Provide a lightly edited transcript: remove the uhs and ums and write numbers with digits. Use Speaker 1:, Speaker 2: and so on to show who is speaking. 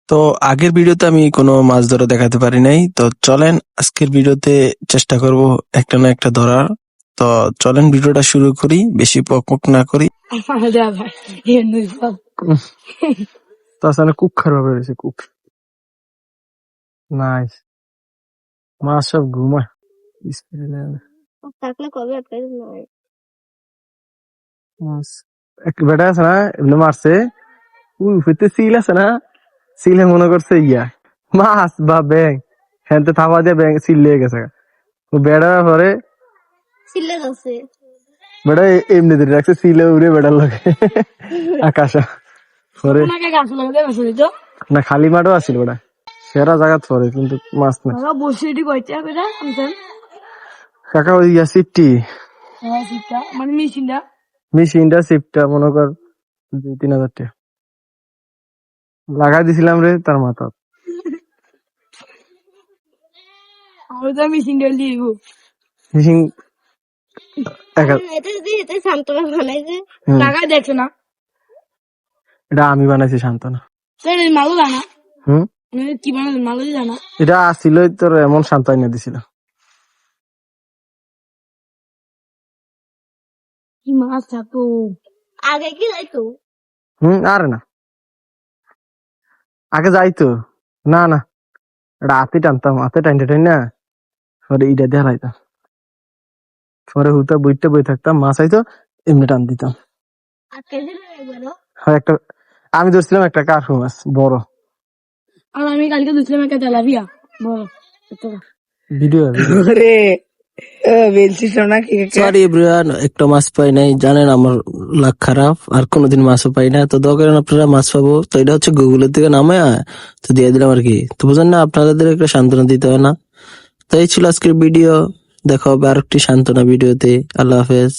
Speaker 1: তো আগের ভিডিওতে আমি কোনো মাছ ধরা দেখাতে পারি নাই, তো চলেন আজকের ভিডিওতে চেষ্টা করব একটা না একটা ধরার। তো চলেন ভিডিওটা শুরু করি, বেশি পক না করি। তাছাড়া কুক খারাপ হয়েছে, কুক নাইস। মাছ সব ঘুমায়।
Speaker 2: থাকলে কবে আটকাই
Speaker 1: মাছ এক বেটা আছে না, এমনি মারছে। হইতে সিল আছে না, সিলে মনে করছে ইয়া মাছ বা ব্যাং, হ্যাঁ থাপা দিয়ে ব্যাং সিল লেগে গেছে। বেড়া পরে
Speaker 2: সিলে গেছে
Speaker 1: বেটা এমনি ধরে রাখছে, সিলে উড়ে বেড়ার লাগে আকাশা পরে না, খালি মাঠও আসছিল বেটা, সেরা জায়গা পরে কিন্তু মাছ না। কাকা ওই ইয়া সিফটি
Speaker 2: মানে মেশিনটা
Speaker 1: মেশিনটা সিফটটা মনে কর 2-3 হাজার টাকা লাগাই দিছিলাম রে তার মাথা।
Speaker 2: মেশিনটা লিব
Speaker 1: মেশিন
Speaker 2: সান্তনা বানাইছে
Speaker 1: হুম,
Speaker 2: টাকা দেখছো না
Speaker 1: এটা আমি বানাইছি সান্ত্বনা।
Speaker 2: মালু জানা
Speaker 1: হুম,
Speaker 2: কি বানাই মালু জানা
Speaker 1: এটা আসছিল তোর এমন শান্ত এনে দিছিল।
Speaker 2: কি মাছ থাকতো আগে কি যাইতো
Speaker 1: আরে না, আগে যাইতো না না, এটা হাতে টানতাম, হাতে টাইনতে টাইন না পরে ইটা দিয়ে হারাইতাম, পরে হুতা বইতে বই থাকতাম, মাছ আইতো এমনি টান দিতাম। আর একটা আমি ধরছিলাম একটা কার্পু মাছ বড়।
Speaker 2: আর আমি কালকে দুসরা মেকে তেলাপিয়া বড়
Speaker 1: ভিডিও সরি এভরিওয়ান, একটা মাছ পাই নাই, জানেন আমার লাক খারাপ, আর কোনোদিন মাছও পাই না। তো দোয়া করেন আপনারা মাছ পাবো, তো এটা হচ্ছে গুগলের থেকে নামে তো দিয়ে দিলাম আর কি। তো বুঝেন না, আপনাদের একটা সান্ত্বনা দিতে হয় না। তো এই ছিল আজকের ভিডিও, দেখা হবে আরেকটি সান্ত্বনা ভিডিওতে। আল্লাহ হাফেজ।